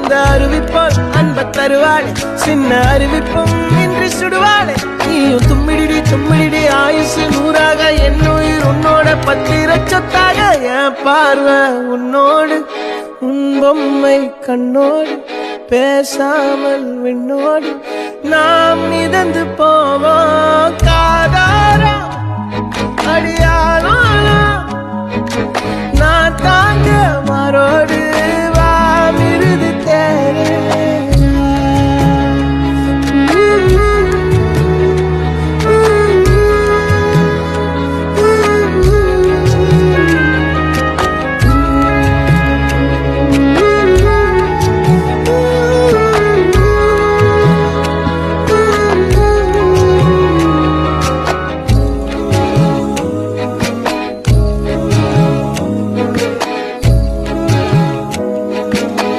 அந்த அறிவிப்போல் அன்ப தருவாளே சின்ன அறிவிப்பும் இன்றி சுடுவாளே நீயும் தும்மிடி தும்மிடி ஆயுசு 100ஆக என்னுயிர் உன்னோட பத்திர சொத்தாக என் பார்வை உன்னோடு உன் பொம்மை கண்ணோடு பேசாமல் விண்ணோடு நாம் மிதந்து போவோம் காதாரா அடியாரோ நான் தாங்க மாறோடு